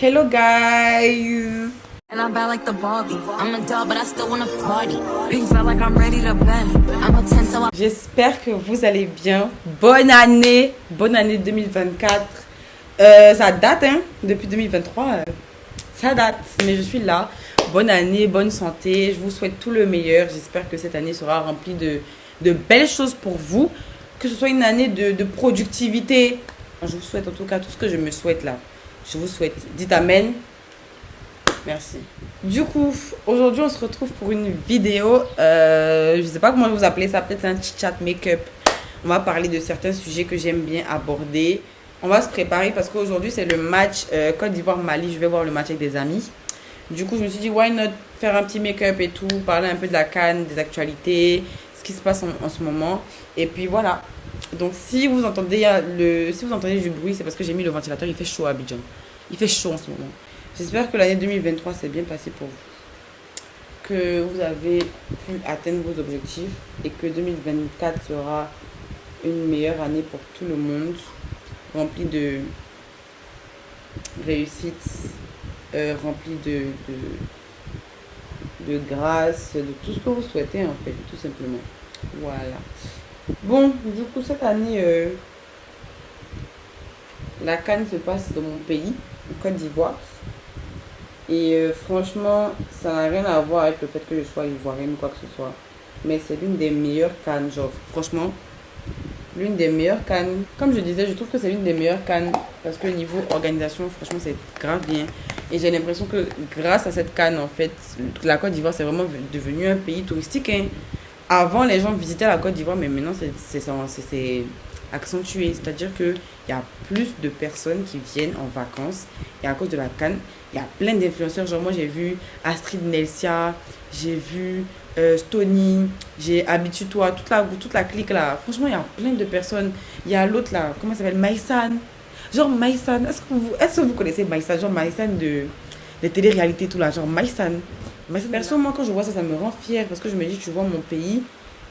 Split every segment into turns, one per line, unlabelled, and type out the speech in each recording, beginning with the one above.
Hello guys!
And I'm bad like the Barbie. I'm a doll, but I still wanna party. Pink felt like I'm ready to bend. I'm a 10, so
J'espère que vous allez bien. Bonne année 2024. Ça date, hein, depuis 2023. Ça date, mais je suis là. Bonne année, bonne santé. Je vous souhaite tout le meilleur. J'espère que cette année sera remplie de belles choses pour vous. Que ce soit une année de productivité. Je vous souhaite en tout cas tout ce que je me souhaite là. Je vous souhaite. Dites amen. Merci. Du coup, aujourd'hui, on se retrouve pour une vidéo. Je ne sais pas comment vous appelez ça. Peut-être un chit-chat make-up. On va parler de certains sujets que j'aime bien aborder. On va se préparer parce qu'aujourd'hui, c'est le match Côte d'Ivoire-Mali. Je vais voir le match avec des amis. Du coup, je me suis dit, why not faire un petit make-up et tout. Parler un peu de la CAN, des actualités, ce qui se passe en ce moment. Et puis voilà. Donc, si vous entendez du bruit, c'est parce que j'ai mis le ventilateur. Il fait chaud à Abidjan. Il fait chaud en ce moment. J'espère que l'année 2023 s'est bien passée pour vous. Que vous avez pu atteindre vos objectifs et que 2024 sera une meilleure année pour tout le monde. Remplie de réussites, remplie de grâce, de tout ce que vous souhaitez en fait, tout simplement. Voilà. Bon, du coup, cette année, la CAN se passe dans mon pays, en Côte d'Ivoire. Et franchement, ça n'a rien à voir avec le fait que je sois ivoirienne ou quoi que ce soit. Mais c'est l'une des meilleures CAN, genre, franchement, l'une des meilleures CAN. Comme je disais, je trouve que c'est l'une des meilleures CAN parce que niveau organisation, franchement, c'est grave bien. Et j'ai l'impression que grâce à cette CAN, en fait, la Côte d'Ivoire, c'est vraiment devenu un pays touristique, hein. Avant, les gens visitaient la Côte d'Ivoire, mais maintenant, c'est accentué. C'est-à-dire qu'il y a plus de personnes qui viennent en vacances. Et à cause de la CAN, il y a plein d'influenceurs. Genre, moi, j'ai vu Astrid Nelsia, j'ai vu Stony, j'ai Habitue-toi, toute la clique là. Franchement, il y a plein de personnes. Il y a l'autre là, comment ça s'appelle? Maïsan. Genre, Maïsan, est-ce que vous connaissez Maïsan? Genre, Maïsan de télé-réalité, tout là. Genre, Maïsan. Perso, moi, quand je vois ça, ça me rend fière parce que je me dis, tu vois, mon pays,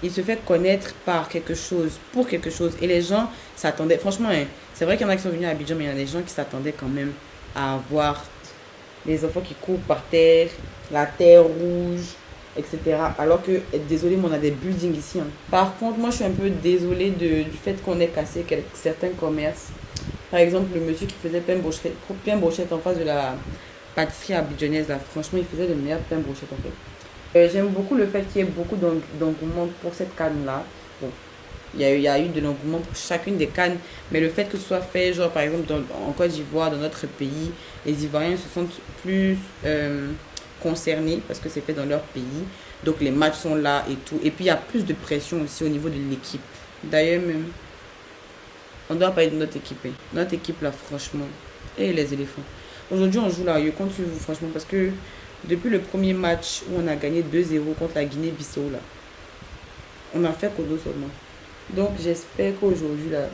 il se fait connaître par quelque chose, pour quelque chose. Et les gens s'attendaient. Franchement, hein, c'est vrai qu'il y en a qui sont venus à Abidjan, mais il y a des gens qui s'attendaient quand même à voir les enfants qui courent par terre, la terre rouge, etc. Alors que, désolé, mais on a des buildings ici. Hein. Par contre, moi, je suis un peu désolée du fait qu'on ait cassé certains commerces. Par exemple, le monsieur qui faisait plein de brochettes en face de la pâtisserie abidjanaise, là, franchement, il faisait de meilleurs pains brochettes en fait. J'aime beaucoup le fait qu'il y ait beaucoup d'engouement pour cette canne-là. Bon, il y a eu de l'engouement pour chacune des cannes, mais le fait que ce soit fait, genre par exemple en Côte d'Ivoire, dans notre pays, les Ivoiriens se sentent plus concernés parce que c'est fait dans leur pays. Donc les matchs sont là et tout. Et puis il y a plus de pression aussi au niveau de l'équipe. D'ailleurs même, on doit parler de notre équipe. Hein. Notre équipe là, franchement, et les éléphants. Aujourd'hui, on joue là, je compte sur vous, franchement, parce que depuis le premier match où on a gagné 2-0 contre la Guinée-Bissau, là, on a fait Kodo seulement. Donc, j'espère qu'aujourd'hui, là,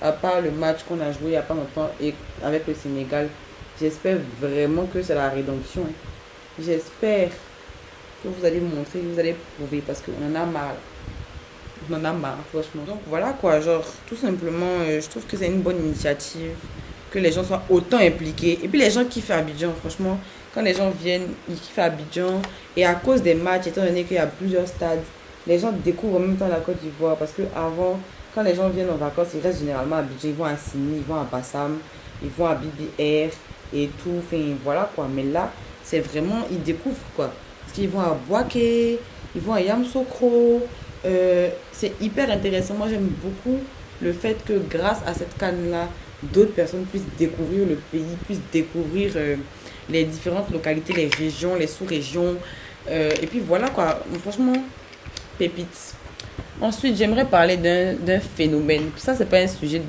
à part le match qu'on a joué il n'y a pas longtemps et avec le Sénégal, j'espère vraiment que c'est la rédemption. Hein. J'espère que vous allez montrer, que vous allez prouver, parce qu'on en a marre. On en a marre, franchement. Donc, voilà quoi, genre, tout simplement, je trouve que c'est une bonne initiative. Que les gens soient autant impliqués. Et puis les gens kiffent Abidjan, franchement. Quand les gens viennent, ils kiffent Abidjan. Et à cause des matchs, étant donné qu'il y a plusieurs stades, les gens découvrent en même temps la Côte d'Ivoire. Parce que avant, quand les gens viennent en vacances, ils restent généralement à Abidjan. Ils vont à Sini, ils vont à Bassam, ils vont à BBR et tout. Enfin, voilà quoi. Mais là, c'est vraiment, ils découvrent quoi. Parce qu'ils vont à Boaké, ils vont à Yamoussoukro. C'est hyper intéressant. Moi, j'aime beaucoup le fait que grâce à cette canne-là, d'autres personnes puissent découvrir le pays, puissent découvrir les différentes localités, les régions, les sous-régions. Et puis voilà quoi, franchement, pépites. Ensuite, j'aimerais parler d'un phénomène. Ça, c'est pas un sujet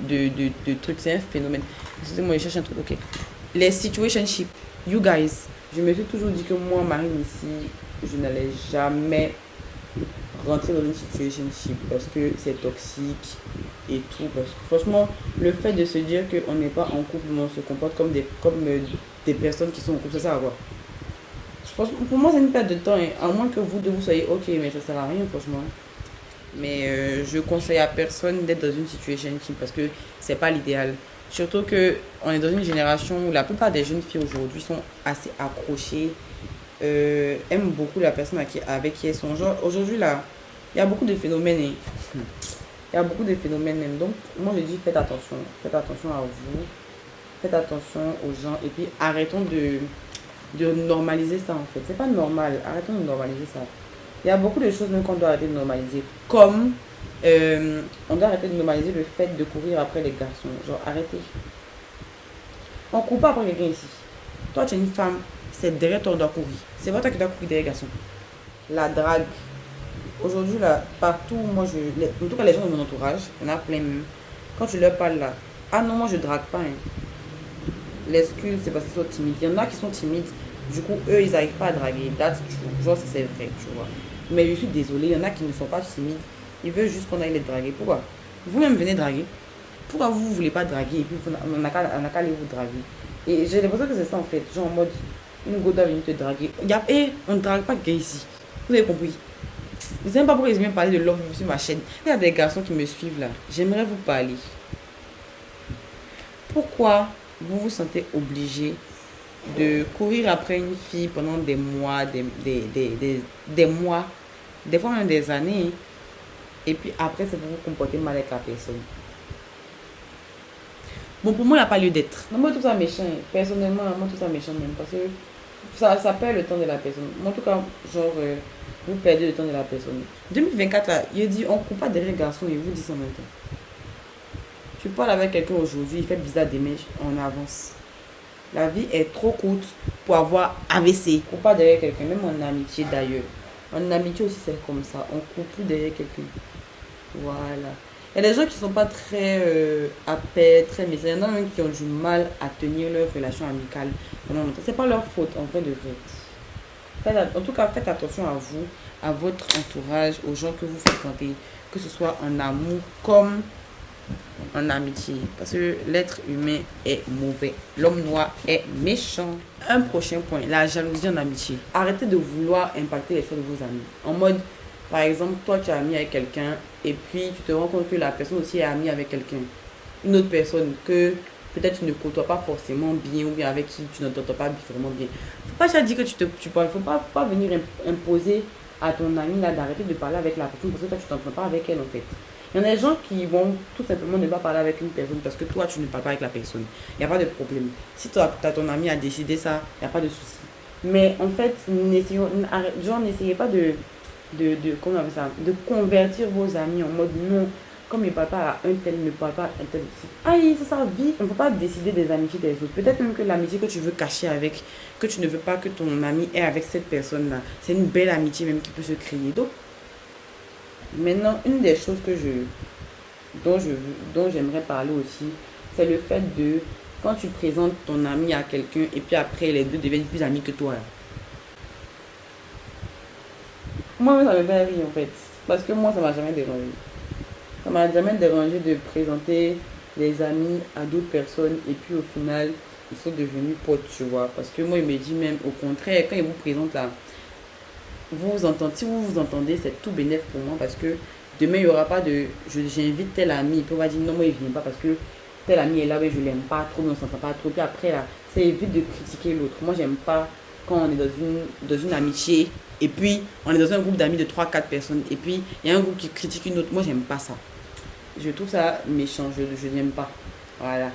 de truc, c'est un phénomène. Excusez-moi, je cherche un truc, ok. Les situationships, you guys. Je me suis toujours dit que moi, Marine, ici, je n'allais jamais rentrer dans une situationship parce que c'est toxique et tout. Parce que franchement, le fait de se dire qu'on n'est pas en couple, mais on se comporte comme des personnes qui sont en couple, ça sert à quoi? Pour moi, c'est une perte de temps. Et à moins que vous deux vous soyez ok, mais ça sert à rien, franchement. Mais je conseille à personne d'être dans une situationship parce que c'est pas l'idéal. Surtout qu'on est dans une génération où la plupart des jeunes filles aujourd'hui sont assez accrochées, aiment beaucoup la personne avec qui elles sont. Genre, aujourd'hui, là, il y a beaucoup de phénomènes. Hein. Il y a beaucoup de phénomènes même. Donc, moi, je dis, faites attention. Faites attention à vous. Faites attention aux gens. Et puis, arrêtons de normaliser ça, en fait. C'est pas normal. Arrêtons de normaliser ça. Il y a beaucoup de choses même qu'on doit arrêter de normaliser. Comme, on doit arrêter de normaliser le fait de courir après les garçons. Genre, arrêtez. On ne court pas après quelqu'un ici. Toi, tu es une femme. C'est derrière toi, on doit courir. C'est pas toi qui dois courir derrière les garçons. La drague. Aujourd'hui, là, partout, moi, en tout cas, les gens de mon entourage, il y en a plein même. Quand tu leur parles là, ah non, moi, je drague pas. Hein. L'excuse, c'est parce qu'ils sont timides. Il y en a qui sont timides. Du coup, eux, ils n'arrivent pas à draguer. That's true. Genre, c'est vrai, tu vois. Mais je suis désolée, il y en a qui ne sont pas timides. Ils veulent juste qu'on aille les draguer. Pourquoi? Vous-même venez draguer. Pourquoi vous ne voulez pas draguer et puis on n'a qu'à aller vous draguer? Et j'ai l'impression que c'est ça en fait. Genre en mode, une go doit venir te draguer. Et on ne drague pas quelqu'un ici. Vous avez compris? Vous savez pas pourquoi ils viennent parler de love sur ma chaîne. Il y a des garçons qui me suivent là. J'aimerais vous parler. Pourquoi vous vous sentez obligé de courir après une fille pendant des mois, des mois, des fois même des années, et puis après c'est pour vous comporter mal avec la personne? Bon, pour moi, il n'y a pas lieu d'être. Non, moi, tout ça méchant. Personnellement, moi, tout ça méchant même. Parce que ça perd le temps de la personne. Moi, en tout cas, genre, vous perdez le temps de la personne. 2024, là, il dit, on ne coupe pas derrière les garçons et vous dit ça maintenant. Tu parles avec quelqu'un aujourd'hui, il fait bizarre des mèches, on avance. La vie est trop courte pour avoir AVC. On coupe pas derrière quelqu'un, même en amitié d'ailleurs. En amitié aussi, c'est comme ça. On coupe plus derrière quelqu'un. Voilà. Il y a des gens qui ne sont pas très apaisés, très méchants. Il y en a même qui ont du mal à tenir leur relation amicale pendant longtemps. Ce n'est pas leur faute, en vrai de vrai. En tout cas, faites attention à vous, à votre entourage, aux gens que vous fréquentez, que ce soit en amour comme en amitié. Parce que l'être humain est mauvais. L'homme noir est méchant. Un prochain point, la jalousie en amitié. Arrêtez de vouloir impacter les choix de vos amis. En mode, par exemple, toi tu es ami avec quelqu'un et puis tu te rends compte que la personne aussi est amie avec quelqu'un. Une autre personne que peut-être tu ne côtoies pas forcément bien ou bien avec qui tu ne t'entends pas vraiment bien. Faut pas déjà dire que tu parles. Faut pas venir imposer à ton ami là d'arrêter de parler avec la personne parce que toi tu t'entends pas avec elle en fait. Il y en a des gens qui vont tout simplement ne pas parler avec une personne parce que toi tu ne parles pas avec la personne. Il n'y a pas de problème. Si toi ton ami a décidé ça, il n'y a pas de souci. Mais en fait, n'essayez pas comment on appelle ça, de convertir vos amis en mode non, comme il ne parle pas à un tel, ne parle pas à un tel aussi. Aïe, c'est ça, vie. On ne peut pas décider des amitiés des autres. Peut-être même que l'amitié que tu veux cacher avec, que tu ne veux pas que ton ami ait avec cette personne-là, c'est une belle amitié même qui peut se créer. Donc, maintenant, une des choses dont j'aimerais parler aussi, c'est le fait de, quand tu présentes ton ami à quelqu'un et puis après les deux deviennent plus amis que toi. Là. Moi, ça me fait rire en fait. Parce que moi, ça m'a jamais dérangé. Ça m'a jamais dérangé de présenter les amis à d'autres personnes et puis au final, ils sont devenus potes, tu vois. Parce que moi, il me dit même au contraire, quand ils vous présentent là, si vous vous entendez, c'est tout bénéf pour moi parce que demain, il n'y aura pas de j'invite tel ami, et puis on va dire non, moi, il ne vient pas parce que tel ami est là, mais je ne l'aime pas trop, mais on ne s'entend pas trop. Puis après, là, ça évite de critiquer l'autre. Moi, j'aime pas quand on est dans une amitié. Et puis, on est dans un groupe d'amis de 3-4 personnes. Et puis, il y a un groupe qui critique une autre. Moi, j'aime pas ça. Je trouve ça méchant. Je n'aime pas. Voilà.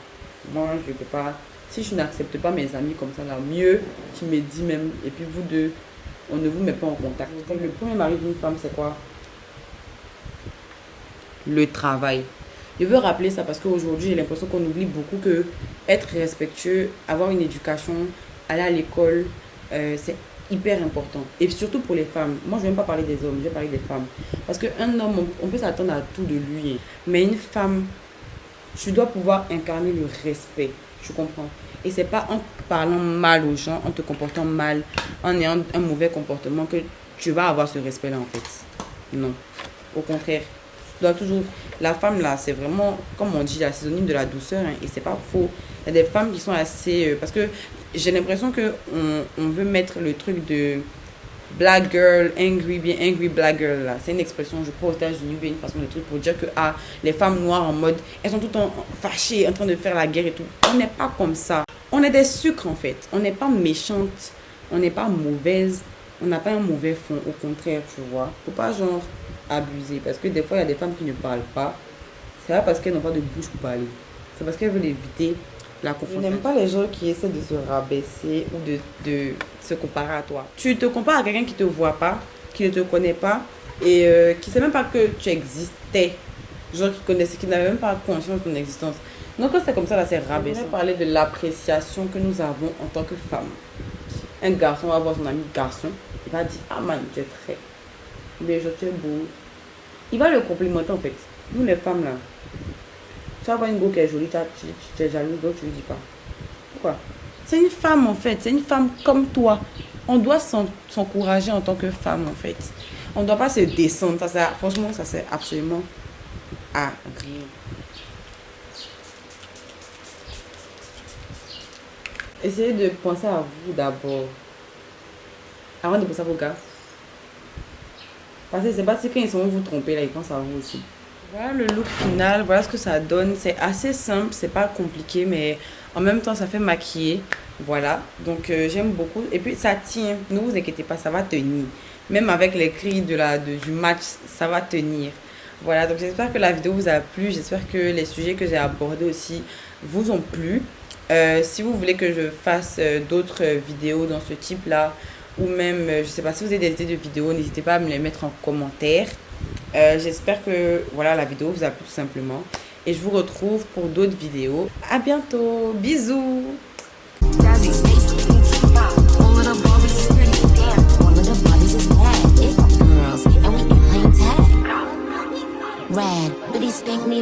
Moi, je peux pas. Si je n'accepte pas mes amis comme ça, là, mieux, tu me dis même. Et puis, vous deux, on ne vous met pas en contact. Donc, le premier mari d'une femme, c'est quoi? Le travail. Je veux rappeler ça parce qu'aujourd'hui, j'ai l'impression qu'on oublie beaucoup que être respectueux, avoir une éducation, aller à l'école, c'est hyper important. Et surtout pour les femmes. Moi, je ne vais même pas parler des hommes, je vais parler des femmes. Parce qu'un homme, on peut s'attendre à tout de lui. Mais une femme, tu dois pouvoir incarner le respect. Tu comprends? Et c'est pas en parlant mal aux gens, en te comportant mal, en ayant un mauvais comportement que tu vas avoir ce respect-là, en fait. Non. Au contraire. Tu dois toujours... La femme, là, c'est vraiment, comme on dit, la synonyme de la douceur. Hein, et c'est pas faux. Il y a des femmes qui sont assez... parce que j'ai l'impression qu'on veut mettre le truc de black girl, angry, bien angry black girl là. C'est une expression, je crois, aux États-Unis, bien une façon de truc pour dire que les femmes noires en mode, elles sont tout le temps fâchées, en train de faire la guerre et tout. On n'est pas comme ça. On est des sucres en fait. On n'est pas méchante, on n'est pas mauvaise, on n'a pas un mauvais fond. Au contraire, tu vois. Faut pas genre abuser parce que des fois il y a des femmes qui ne parlent pas. C'est pas parce qu'elles n'ont pas de bouche pour parler. C'est parce qu'elles veulent éviter la confrontation. Je n'aime pas les gens qui essaient de se rabaisser ou de se comparer à toi. Tu te compares à quelqu'un qui ne te voit pas, qui ne te connaît pas et qui ne sait même pas que tu existais. Genre qui n'avait même pas conscience de ton existence. Donc quand c'est comme ça, là, c'est rabaissé. On va parler de l'appréciation que nous avons en tant que femme. Un garçon va voir son ami garçon, il va dire « Ah man, tu es frais. Mais je tu es beau. » Il va le complimenter en fait. Nous les femmes là, tu vas voir une go qui est jolie, tu es jalouse, donc tu lui dis pas. Pourquoi? C'est une femme en fait, c'est une femme comme toi. On doit s'encourager en tant que femme en fait. On ne doit pas se descendre. Franchement, ça sert absolument à rien. Essayez de penser à vous d'abord. Avant de penser à vos gars. Parce que c'est pas si quand ils sont vous tromper là, ils pensent à vous aussi. Voilà le look final, voilà ce que ça donne. C'est assez simple, c'est pas compliqué, mais en même temps ça fait maquiller. Voilà, donc j'aime beaucoup. Et puis ça tient, ne vous inquiétez pas, ça va tenir. Même avec les cris du match, ça va tenir. Voilà, donc j'espère que la vidéo vous a plu. J'espère que les sujets que j'ai abordés aussi vous ont plu. Si vous voulez que je fasse d'autres vidéos dans ce type là, ou même je sais pas, si vous avez des idées de vidéos, n'hésitez pas à me les mettre en commentaire. J'espère que voilà, la vidéo vous a plu tout simplement, et je vous retrouve pour d'autres vidéos. À bientôt, bisous. Red, but he spanked me.